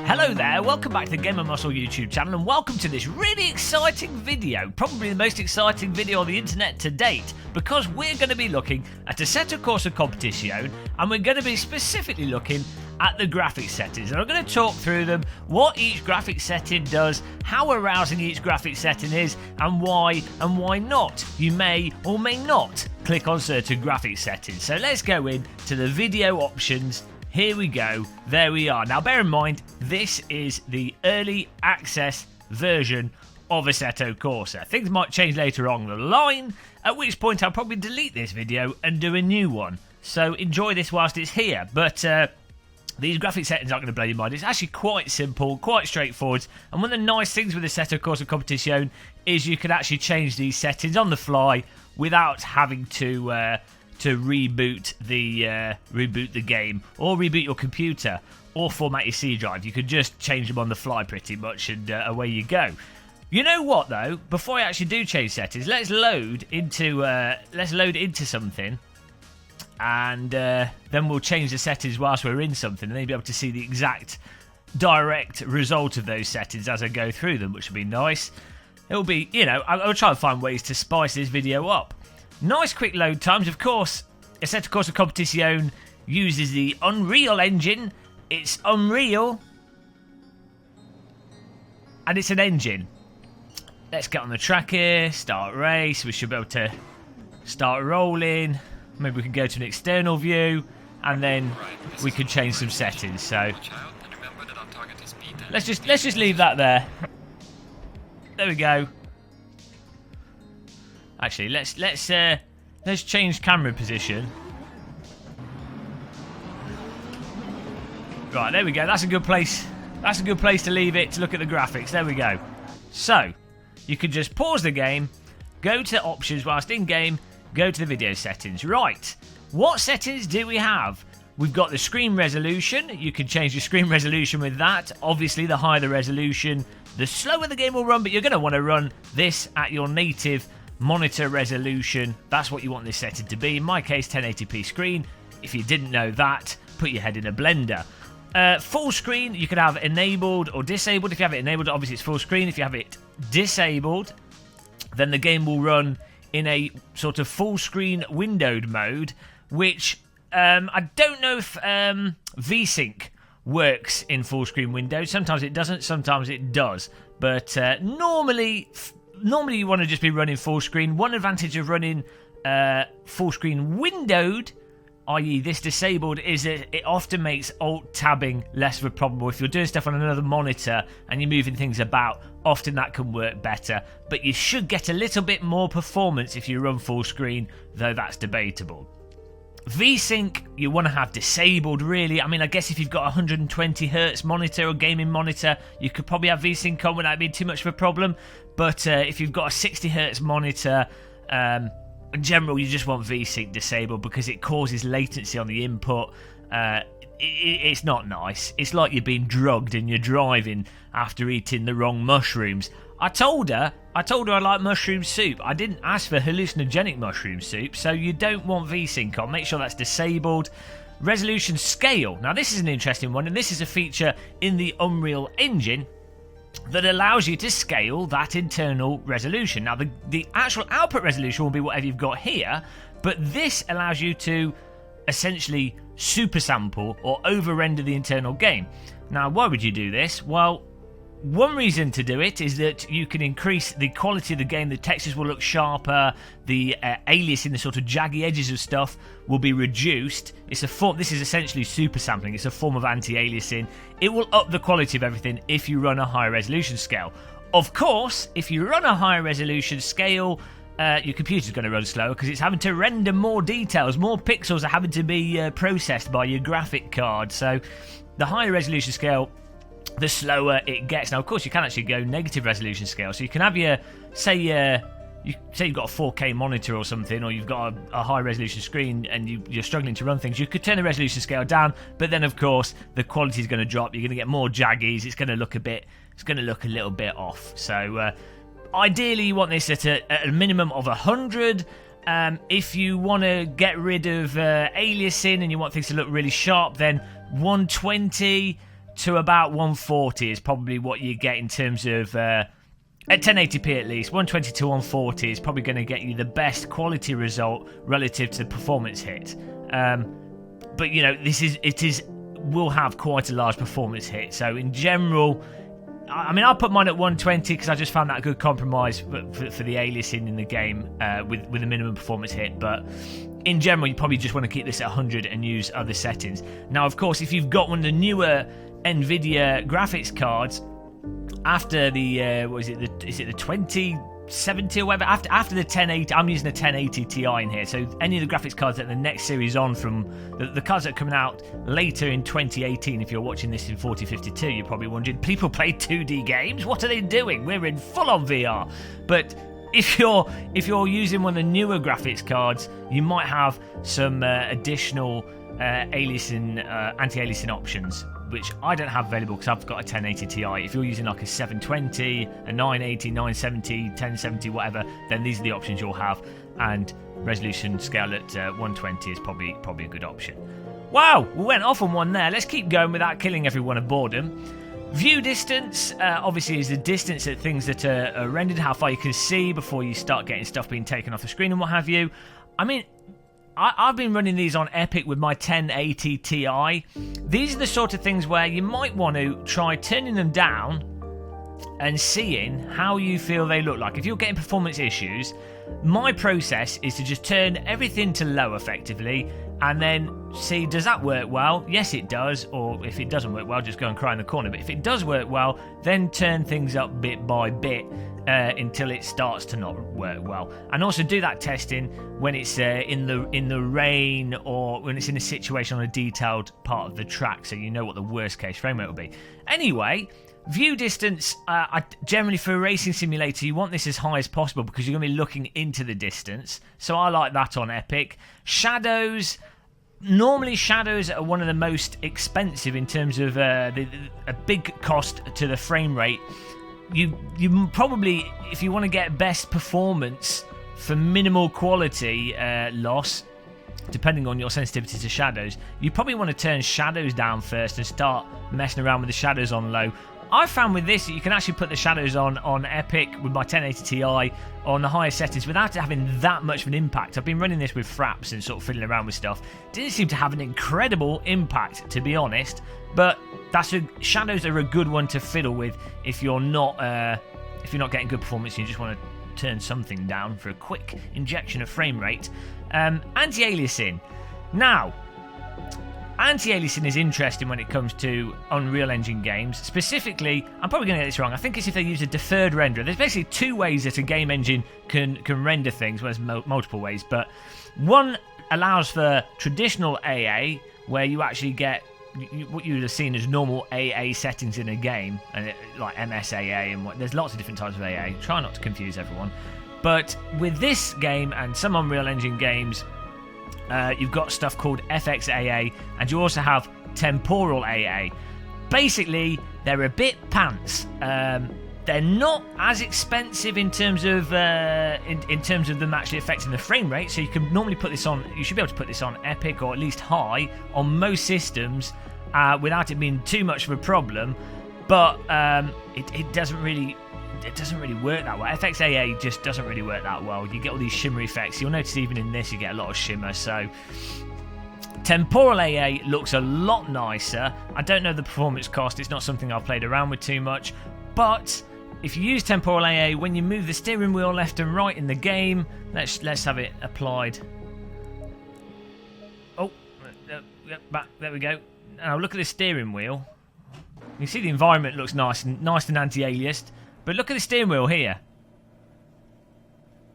Hello there, welcome back to the Gamer Muscle YouTube channel and welcome to this really exciting video, probably the most exciting video on the internet to date, because we're going to be looking at Assetto Corsa Competizione and we're going to be specifically looking at the graphics settings, and I'm going to talk through them, what each graphics setting does, how arousing each graphics setting is, and why not. You may or may not click on certain graphics settings. So let's go into the video options. Here we go, there we are. Now bear in mind, this is the early access version of Assetto Corsa. Things might change later on the line, at which point I'll probably delete this video and do a new one. So enjoy this whilst it's here. But these graphic settings aren't going to blow your mind. It's actually quite simple, quite straightforward. And one of the nice things with Assetto Corsa Competizione is you can actually change these settings on the fly without having to reboot the game or reboot your computer or format your C drive. You could just change them on the fly pretty much, and away you go. You know what though? Before I actually do change settings, let's load into something, and then we'll change the settings whilst we're in something, and then you'll be able to see the exact direct result of those settings as I go through them, which will be nice. It'll be, you know, I'll try and find ways to spice this video up. Nice quick load times, of course. Assetto Corsa Competizione uses the Unreal Engine. It's Unreal, and it's an engine. Let's get on the track here, start race. We should be able to start rolling. Maybe we can go to an external view, and then we can change some settings. So let's just leave that there. There we go. Actually, let's change camera position. Right, there we go. That's a good place. That's a good place to leave it to look at the graphics. There we go. So you can just pause the game, go to options whilst in game, go to the video settings. Right, what settings do we have? We've got the screen resolution. You can change your screen resolution with that. Obviously, the higher the resolution, the slower the game will run, but you're going to want to run this at your native monitor resolution. That's what you want this setting to be. In my case, 1080p screen. If you didn't know that, put your head in a blender. Full screen, you can have enabled or disabled. If you have it enabled, obviously it's full screen. If you have it disabled, then the game will run in a sort of full screen windowed mode, which I don't know if VSync works in full screen windows. Sometimes it doesn't, sometimes it does. But normally you want to just be running full screen. One advantage of running full screen windowed, i.e. this disabled, is that it often makes alt tabbing less of a problem. If you're doing stuff on another monitor and you're moving things about, often that can work better. But you should get a little bit more performance if you run full screen, though that's debatable. VSync you want to have disabled, really. I mean, I guess if you've got a 120Hz monitor or gaming monitor, you could probably have VSync on without being too much of a problem. But if you've got a 60Hz monitor, in general, you just want VSync disabled because it causes latency on the input. It's not nice. It's like you're being drugged and you're driving after eating the wrong mushrooms. I told her I like mushroom soup. I didn't ask for hallucinogenic mushroom soup, so you don't want VSync on. Make sure that's disabled. Resolution scale. Now this is an interesting one, and this is a feature in the Unreal Engine that allows you to scale that internal resolution. Now the actual output resolution will be whatever you've got here, but this allows you to essentially super sample or over render the internal game. Now why would you do this? Well, one reason to do it is that you can increase the quality of the game. The textures will look sharper. The aliasing, the sort of jaggy edges of stuff, will be reduced. This is essentially super sampling. It's a form of anti-aliasing. It will up the quality of everything if you run a higher resolution scale. Of course, if you run a higher resolution scale, your computer's going to run slower because it's having to render more details. More pixels are having to be processed by your graphic card. So the higher resolution scale, the slower it gets. Now, of course, you can actually go negative resolution scale. So you can have your, say you've got a 4K monitor or something, or you've got a high resolution screen and you're struggling to run things. You could turn the resolution scale down, but then, of course, the quality is going to drop. You're going to get more jaggies. It's going to look a little bit off. So ideally, you want this at a minimum of 100. If you want to get rid of aliasing and you want things to look really sharp, then 120 to about 140 is probably what you get in terms of at 1080p at least. 120 to 140 is probably going to get you the best quality result relative to the performance hit. But you know, it will have quite a large performance hit. So in general, I mean, I'll put mine at 120 because I just found that a good compromise for the aliasing in the game with a minimum performance hit. But in general, you probably just want to keep this at 100 and use other settings. Now, of course, if you've got one of the newer NVIDIA graphics cards, after the is it the 2070 or whatever, after the 1080, I'm using a 1080 Ti in here. So any of the graphics cards that the next series on from the cards that are coming out later in 2018, if you're watching this in 4052, you're probably wondering, people play 2D games? What are they doing? We're in full-on VR. But if you're using one of the newer graphics cards, you might have some additional aliasing, anti-aliasing options, which I don't have available because I've got a 1080 Ti. If you're using like a 720, a 980, 970, 1070, whatever, then these are the options you'll have. And resolution scale at 120 is probably a good option. Wow, we went off on one there. Let's keep going without killing everyone of boredom. View distance, obviously, is the distance at things that are rendered, how far you can see before you start getting stuff being taken off the screen and what have you. I mean, I've been running these on Epic with my 1080 Ti. These are the sort of things where you might want to try turning them down and seeing how you feel they look like. If you're getting performance issues, my process is to just turn everything to low effectively and then see, does that work well? Yes, it does. Or if it doesn't work well, just go and cry in the corner. But if it does work well, then turn things up bit by bit until it starts to not work well. And also do that testing when it's in the rain or when it's in a situation on a detailed part of the track, so you know what the worst case frame rate will be. Anyway, view distance, generally for a racing simulator, you want this as high as possible because you're going to be looking into the distance. So I like that on Epic. Shadows, normally shadows are one of the most expensive in terms of a big cost to the frame rate. You probably, if you want to get best performance for minimal quality loss, depending on your sensitivity to shadows, you probably want to turn shadows down first and start messing around with the shadows on low. I found with this that you can actually put the shadows on Epic with my 1080 Ti on the highest settings without it having that much of an impact. I've been running this with fraps and sort of fiddling around with stuff. Didn't seem to have an incredible impact, to be honest, but shadows are a good one to fiddle with if you're not getting good performance and you just want to turn something down for a quick injection of frame rate. Anti-aliasing. Now, anti-aliasing is interesting when it comes to Unreal Engine games. Specifically, I'm probably going to get this wrong. I think it's if they use a deferred renderer. There's basically two ways that a game engine can render things. Well, there's multiple ways, but one allows for traditional AA, where you actually get what you would have seen as normal AA settings in a game, and like MSAA and there's lots of different types of AA. Try not to confuse everyone. But with this game and some Unreal Engine games, you've got stuff called FXAA, and you also have temporal AA. Basically, they're a bit pants. They're not as expensive in terms of in terms of them actually affecting the frame rate. So you can normally put this on. You should be able to put this on Epic or at least high on most systems without it being too much of a problem. But it doesn't really work that well. FXAA just doesn't really work that well. You get all these shimmer effects. You'll notice even in this you get a lot of shimmer. So temporal AA looks a lot nicer. I don't know the performance cost. It's not something I've played around with too much. But if you use temporal AA, when you move the steering wheel left and right in the game, let's have it applied. Oh, back, there we go. Now look at the steering wheel. You see the environment looks nice and anti-aliased. But look at the steering wheel here.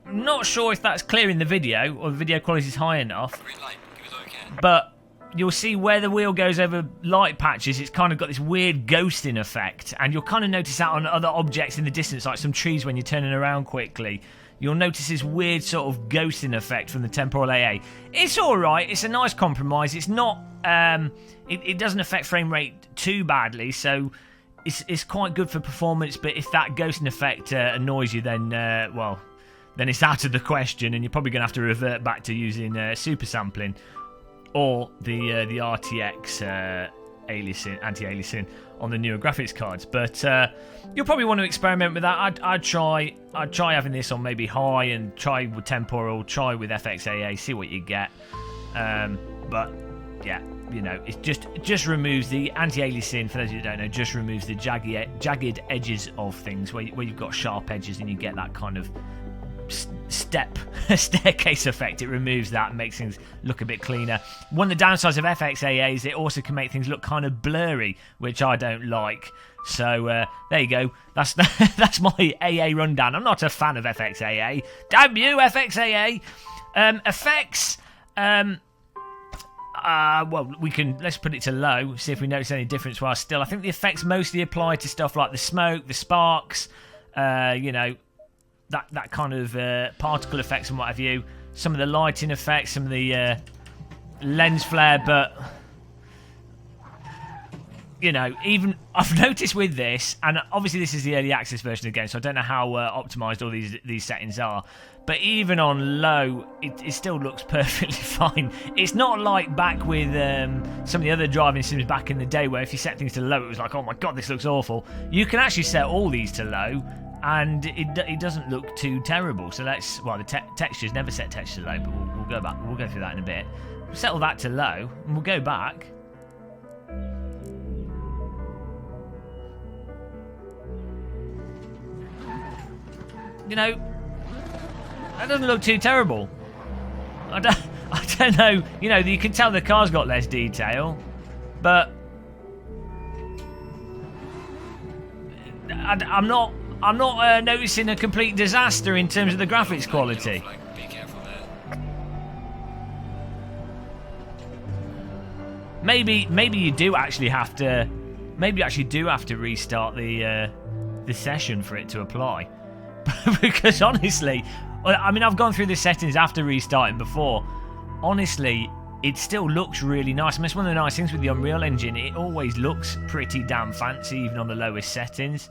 I'm not sure if that's clear in the video or the video quality is high enough. But you'll see where the wheel goes over light patches, it's kind of got this weird ghosting effect. And you'll kind of notice that on other objects in the distance, like some trees when you're turning around quickly. You'll notice this weird sort of ghosting effect from the temporal AA. It's alright, it's a nice compromise. It's not, it doesn't affect frame rate too badly, so it's quite good for performance. But if that ghosting effect annoys you, then then it's out of the question, and you're probably going to have to revert back to using super sampling or the RTX aliasing, anti-aliasing on the newer graphics cards. But you'll probably want to experiment with that. I'd try having this on maybe high and try with temporal, try with FXAA, see what you get. But yeah, you know, it just removes the anti-aliasing. For those who don't know, just removes the jagged edges of things where you've got sharp edges and you get that kind of staircase effect. It removes that and makes things look a bit cleaner. One of the downsides of FXAA is it also can make things look kind of blurry, which I don't like. So there you go. That's my AA rundown. I'm not a fan of FXAA. Damn you, FXAA. Effects. Well, let's put it to low, see if we notice any difference while still. I think the effects mostly apply to stuff like the smoke, the sparks, you know, that kind of particle effects and what have you. Some of the lighting effects, some of the lens flare, but you know, even I've noticed with this, and obviously this is the early access version of the game, so I don't know how optimized all these settings are. But even on low, it still looks perfectly fine. It's not like back with some of the other driving sims back in the day, where if you set things to low, it was like, oh my god, this looks awful. You can actually set all these to low, and it doesn't look too terrible. So the textures, never set texture to low, but we'll go back. We'll go through that in a bit. We'll settle that to low, and we'll go back. You know, that doesn't look too terrible. I don't know. You know, you can tell the car's got less detail, but I'm not noticing a complete disaster in terms of the graphics quality. Maybe you do actually have to. Maybe you actually do have to restart the session for it to apply. Because honestly, I mean, I've gone through the settings after restarting before. Honestly, it still looks really nice. I mean, it's one of the nice things with the Unreal Engine. It always looks pretty damn fancy, even on the lowest settings.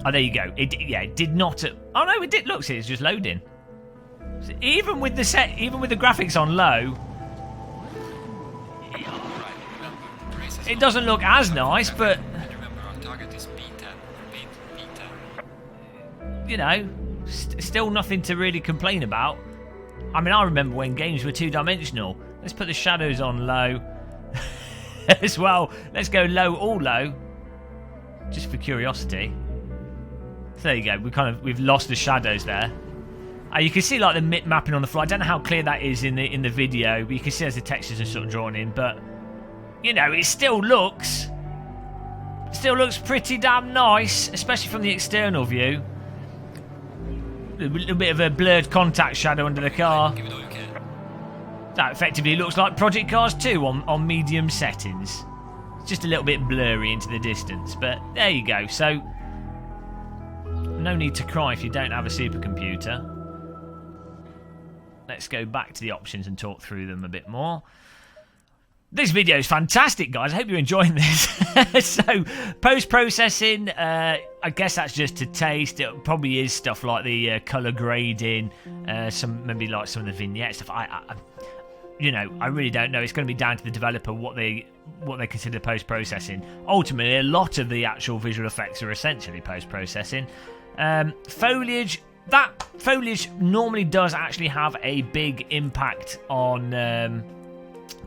Oh, there you go. It did not. Oh no, it did. Look, it's just loading. So even with the graphics on low, it doesn't look as nice, but you know, still nothing to really complain about. I mean, I remember when games were two-dimensional. Let's put the shadows on low as well. Let's go low, all low, just for curiosity. So there you go. We've lost the shadows there. You can see like the mapping on the fly. I don't know how clear that is in the video, but you can see as the textures are sort of drawn in. But you know, it still looks pretty damn nice, especially from the external view. A little bit of a blurred contact shadow under the car. That effectively looks like Project Cars 2 on medium settings. It's just a little bit blurry into the distance, but there you go. So, no need to cry if you don't have a supercomputer. Let's go back to the options and talk through them a bit more. This video is fantastic, guys. I hope you're enjoying this. So, post-processing, I guess that's just to taste. It probably is stuff like the colour grading, maybe like some of the vignette stuff. I really don't know. It's going to be down to the developer what they consider post-processing. Ultimately, a lot of the actual visual effects are essentially post-processing. Foliage. That foliage normally does actually have a big impact on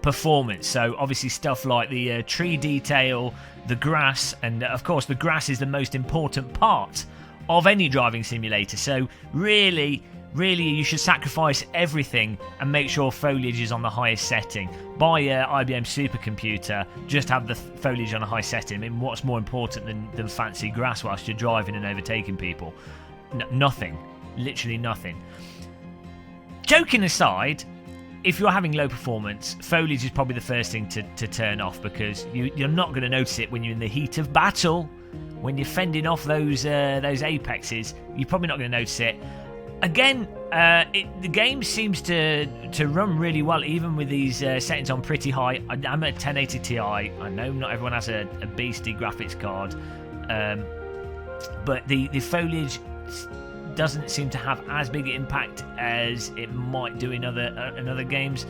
performance. So obviously stuff like the tree detail, the grass, and of course the grass is the most important part of any driving simulator. So really you should sacrifice everything and make sure foliage is on the highest setting. Buy IBM supercomputer, just have the foliage on a high setting. I mean, what's more important than fancy grass whilst you're driving and overtaking people? Nothing. Literally nothing. Joking aside, if you're having low performance, foliage is probably the first thing to turn off, because you're not going to notice it when you're in the heat of battle. When you're fending off those apexes, you're probably not going to notice it. Again, the game seems to run really well, even with these settings on pretty high. I'm at 1080 Ti. I know not everyone has a beastly graphics card, but the foliage doesn't seem to have as big an impact as it might do in other games.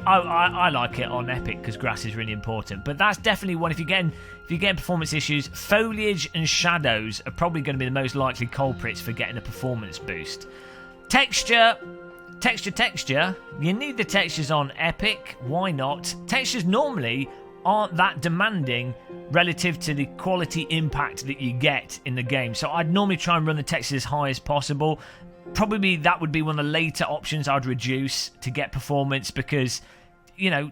I like it on Epic because grass is really important. But that's definitely one. If you're getting performance issues, foliage and shadows are probably going to be the most likely culprits for getting a performance boost. Texture. You need the textures on Epic. Why not? Textures normally aren't that demanding relative to the quality impact that you get in the game. So I'd normally try and run the textures as high as possible. Probably that would be one of the later options I'd reduce to get performance, because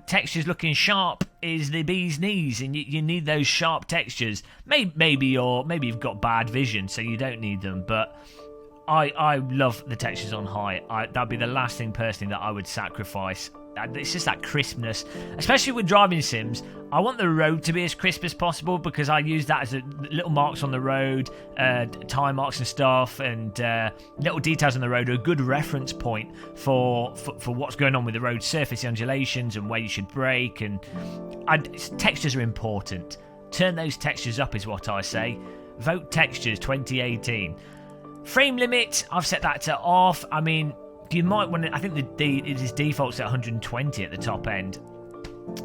textures looking sharp is the bee's knees, and you need those sharp textures. Maybe you've got bad vision, so you don't need them, but I love the textures on high. That'd be the last thing personally that I would sacrifice. It's just that crispness, especially with driving sims. I want the road to be as crisp as possible, because I use that as little marks on the road, time marks and stuff, and little details on the road are a good reference point for what's going on with the road surface, undulations, and where you should brake. And textures are important. Turn those textures up is what I say. Vote textures 2018. Frame limit, I've set that to off. I mean, you might want to, I think it is defaults at 120 at the top end.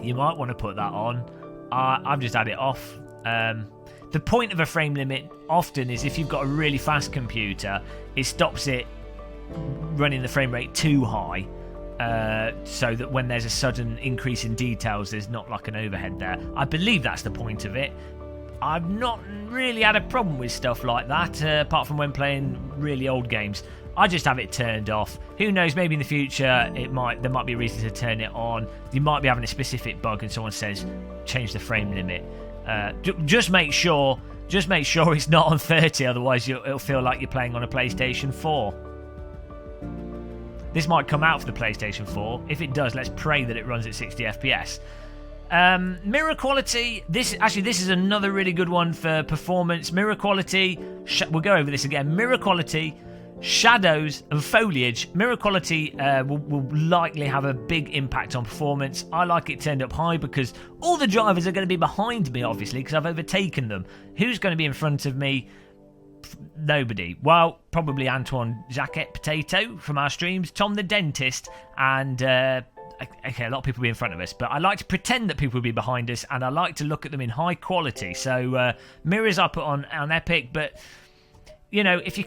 You might want to put that on. I've just had it off. The point of a frame limit often is if you've got a really fast computer, it stops it running the frame rate too high, so that when there's a sudden increase in details, there's not like an overhead there. I believe that's the point of it. I've not really had a problem with stuff like that, apart from when playing really old games. I just have it turned off. Who knows, maybe in the future there might be a reason to turn it on. You might be having a specific bug and someone says change the frame limit. Just make sure it's not on 30, otherwise it'll feel like you're playing on a PlayStation 4. This might come out for the PlayStation 4. If it does, let's pray that it runs at 60 FPS. Mirror quality, this is another really good one for performance. Mirror quality, we'll go over this again. Mirror quality, shadows and foliage. Mirror quality will likely have a big impact on performance. I like it turned up high because all the drivers are going to be behind me, obviously, because I've overtaken them. Who's going to be in front of me? Nobody. Well, probably Antoine Jacquet Potato from our streams, Tom the Dentist, and okay, a lot of people will be in front of us, but I like to pretend that people will be behind us, and I like to look at them in high quality. So mirrors I put on Epic, but if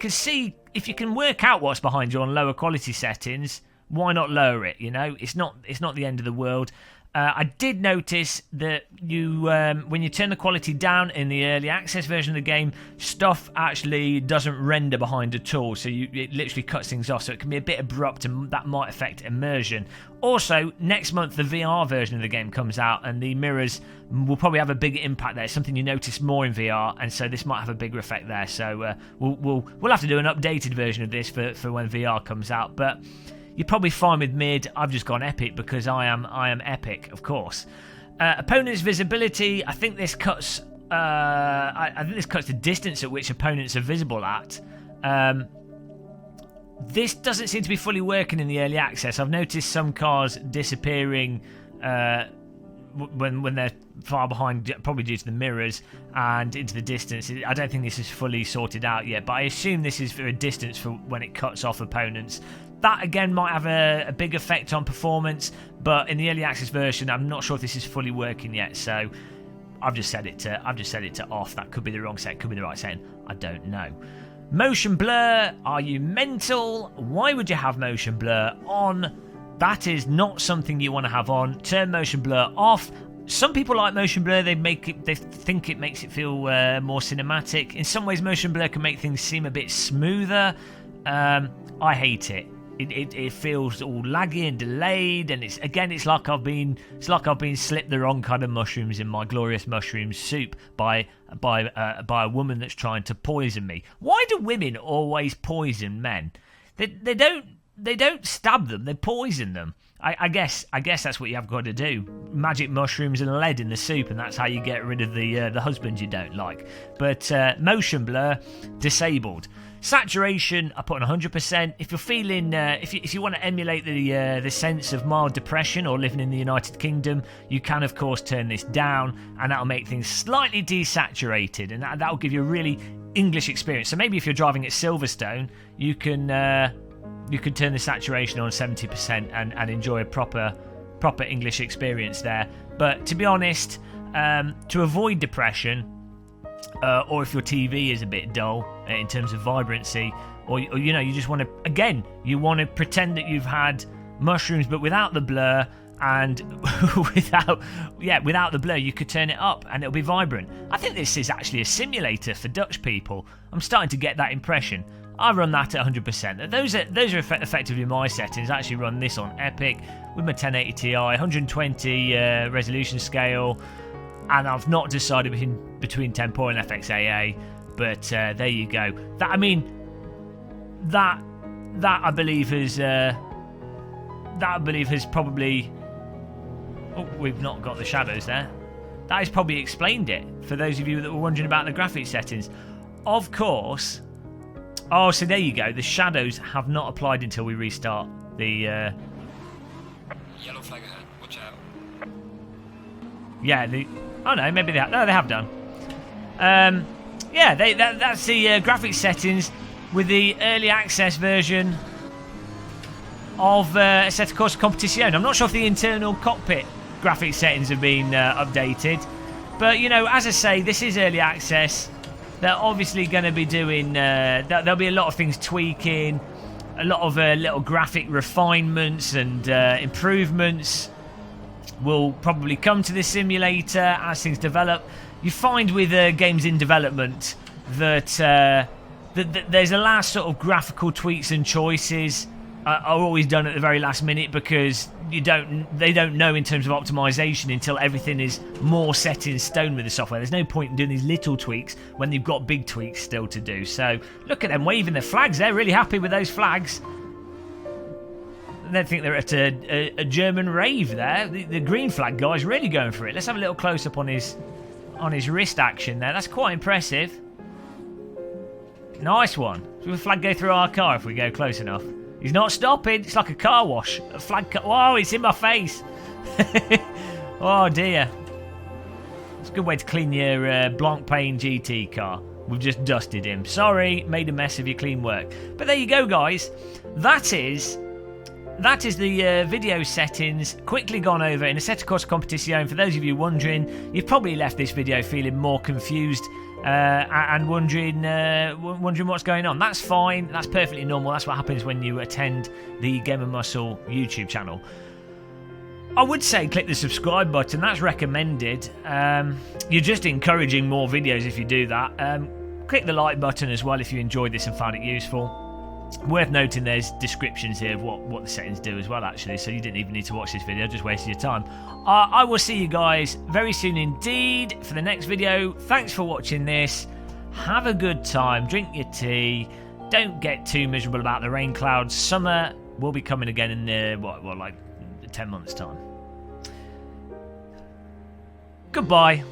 you can work out what's behind you on lower quality settings, why not lower it? It's not the end of the world. I did notice that when you turn the quality down in the early access version of the game, stuff actually doesn't render behind at all, so it literally cuts things off, so it can be a bit abrupt, and that might affect immersion. Also, next month the VR version of the game comes out, and the mirrors will probably have a bigger impact there. It's something you notice more in VR, and so this might have a bigger effect there. So we'll have to do an updated version of this for when VR comes out, but you're probably fine with mid. I've just gone epic because I am epic, of course. Opponents' visibility. I think this cuts. I think this cuts the distance at which opponents are visible at. This doesn't seem to be fully working in the early access. I've noticed some cars disappearing when they're far behind, probably due to the mirrors and into the distance. I don't think this is fully sorted out yet, but I assume this is for a distance for when it cuts off opponents. That again might have a big effect on performance, but in the early access version, I'm not sure if this is fully working yet. So I've just set it to off. That could be the wrong setting, could be the right setting. I don't know. Motion blur. Are you mental? Why would you have motion blur on? That is not something you want to have on. Turn motion blur off. Some people like motion blur. They think it makes it feel more cinematic. In some ways, motion blur can make things seem a bit smoother. I hate it. It feels all laggy and delayed, and it's like I've been slipped the wrong kind of mushrooms in my glorious mushroom soup by a woman that's trying to poison me. Why do women always poison men? They don't stab them, they poison them. I guess that's what you have got to do. Magic mushrooms and lead in the soup, and that's how you get rid of the husband you don't like. But motion blur disabled. Saturation, I put on 100%. If you're feeling, if you want to emulate the sense of mild depression or living in the United Kingdom, you can of course turn this down, and that'll make things slightly desaturated, and that'll give you a really English experience. So maybe if you're driving at Silverstone, you can turn the saturation on 70% and enjoy a proper proper English experience there. But to be honest, to avoid depression, or if your TV is a bit dull in terms of vibrancy, or you know, you just want to, again, you want to pretend that you've had mushrooms but without the blur, and without the blur, you could turn it up and it'll be vibrant. I think this is actually a simulator for Dutch people. I'm starting to get that impression. I run that at 100%. Those are effectively my settings. I actually run this on Epic with my 1080 Ti, 120 resolution scale, and I've not decided between Temporal and FXAA. But there you go. That I believe has probably. Oh, we've not got the shadows there. That has probably explained it for those of you that were wondering about the graphics settings. Of course. Oh, so there you go. The shadows have not applied until we restart the... Yellow flag ahead. Watch out. Yeah, oh no, maybe they have. No, they have done. Yeah, that's the graphics settings with the early access version of Assetto Corsa Competizione. I'm not sure if the internal cockpit graphics settings have been updated, but you know, as I say, this is early access. They're obviously going to be doing there'll be a lot of things tweaking, a lot of little graphic refinements and improvements will probably come to this simulator as things develop. You find with games in development that there's a last sort of graphical tweaks and choices are always done at the very last minute, because they don't know in terms of optimization until everything is more set in stone with the software. There's no point in doing these little tweaks when they've got big tweaks still to do. So look at them waving their flags. They're really happy with those flags. They think they're at a German rave there. The green flag guy's really going for it. Let's have a little close up on his wrist action there. That's quite impressive. Nice one. Will the flag go through our car if we go close enough? He's not stopping. It's like a car wash. A flag whoa, it's in my face. Oh dear. It's a good way to clean your Blancpain GT car. We've just dusted him. Sorry, made a mess of your clean work. But there you go, guys. That is the video settings quickly gone over in Assetto Corsa Competizione. For those of you wondering, you've probably left this video feeling more confused and wondering what's going on. That's fine. That's perfectly normal. That's what happens when you attend the Game & Muscle YouTube channel. I would say click the subscribe button. That's recommended. You're just encouraging more videos if you do that. Click the like button as well if you enjoyed this and found it useful. Worth noting there's descriptions here of what the settings do as well, actually, so you didn't even need to watch this video, just wasted your time. I will see you guys very soon indeed for the next video. Thanks for watching this. Have a good time, drink your tea, don't get too miserable about the rain clouds. Summer will be coming again in like 10 months time. Goodbye.